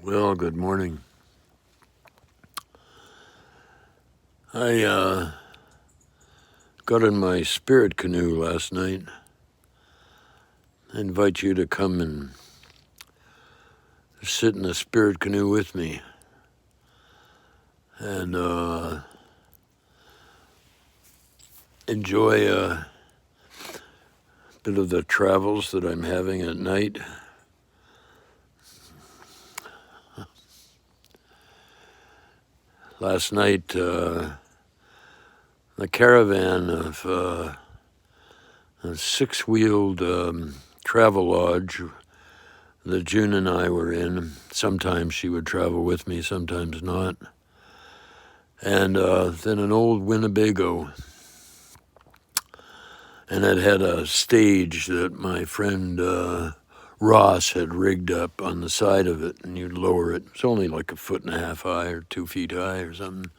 Well, good morning. I got in my spirit canoe last night. I invite you to come and sit in the spirit canoe with me and enjoy a bit of the travels that I'm having at night. Last night, the caravan of a six-wheeled travel lodge that June and I were in. Sometimes she would travel with me, sometimes not. And then an old Winnebago. And it had a stage that my friend Ross had rigged up on the side of it, and you'd lower it. It's only like 1.5 feet high or 2 feet high or something.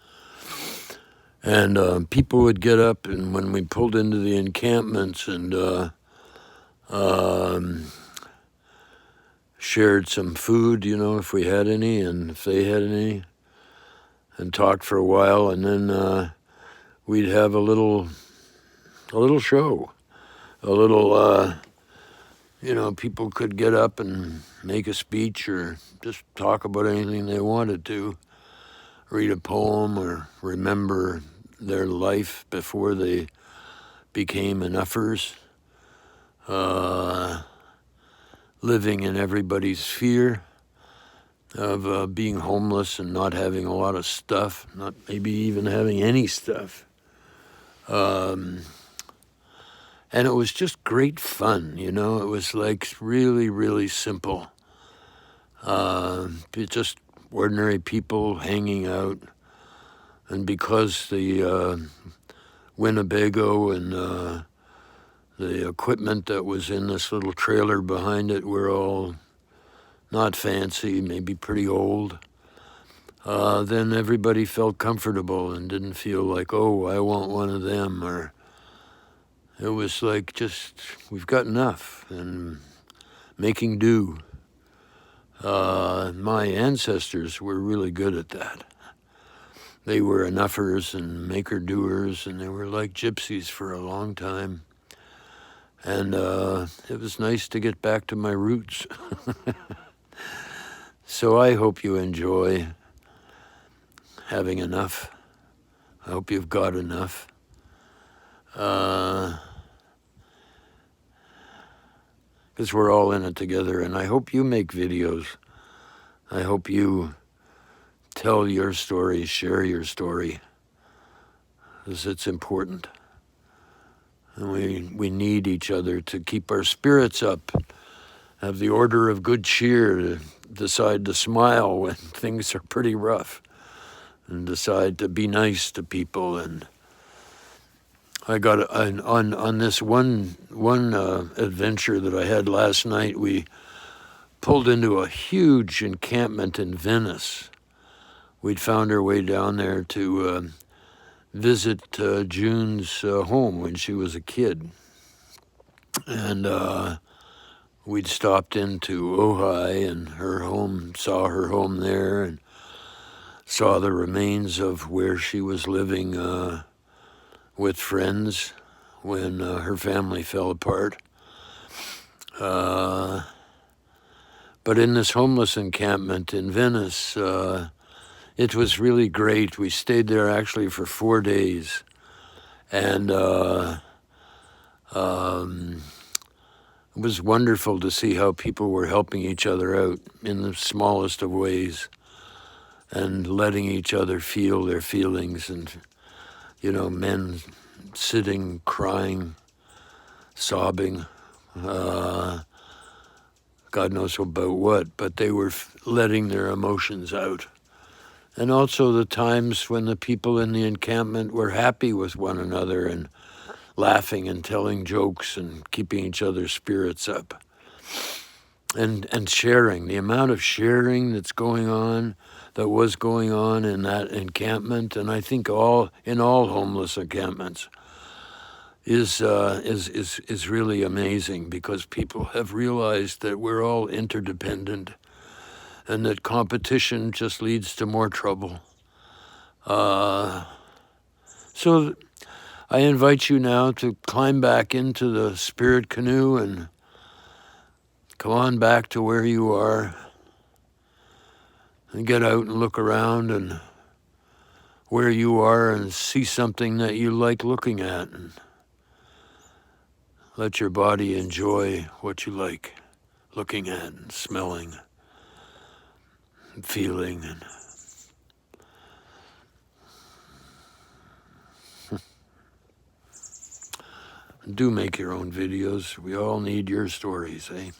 And people would get up, and when we pulled into the encampments and shared some food, if we had any and if they had any, and talked for a while, and then we'd have a little show, a little, people could get up and make a speech or just talk about anything they wanted to, read a poem or remember their life before they became enoughders, living in everybody's fear of being homeless and not having a lot of stuff, not maybe even having any stuff. And it was just great fun, It was like really, really simple. Just ordinary people hanging out. And because the Winnebago and the equipment that was in this little trailer behind it were all not fancy, maybe pretty old, then everybody felt comfortable and didn't feel like, oh, I want one of them, or it was like just, we've got enough, and making do. My ancestors were really good at that. They were enoughders and maker-doers, and they were like gypsies for a long time. And it was nice to get back to my roots. So I hope you enjoy having enough. I hope you've got enough. Because we're all in it together, and I hope you make videos. I hope you tell your story, share your story, because it's important. And we need each other to keep our spirits up, have the order of good cheer, to decide to smile when things are pretty rough, and decide to be nice to people. And I got on this one adventure that I had last night. We pulled into a huge encampment in Venice. We'd found our way down there to visit June's home when she was a kid, and we'd stopped into Ojai and her home, saw her home there, and saw the remains of where she was living with friends when her family fell apart. But in this homeless encampment in Venice, it was really great. We stayed there actually for 4 days, and it was wonderful to see how people were helping each other out in the smallest of ways and letting each other feel their feelings. And men sitting, crying, sobbing, God knows about what, but they were letting their emotions out. And also the times when the people in the encampment were happy with one another and laughing and telling jokes and keeping each other's spirits up. And sharing, the amount of sharing that was going on in that encampment, and I think in all homeless encampments, is really amazing, because people have realized that we're all interdependent, and that competition just leads to more trouble. So I invite you now to climb back into the spirit canoe and come on back to where you are and get out and look around and where you are and see something that you like looking at and let your body enjoy what you like looking at and smelling and feeling. And do make your own videos. We all need your stories, eh?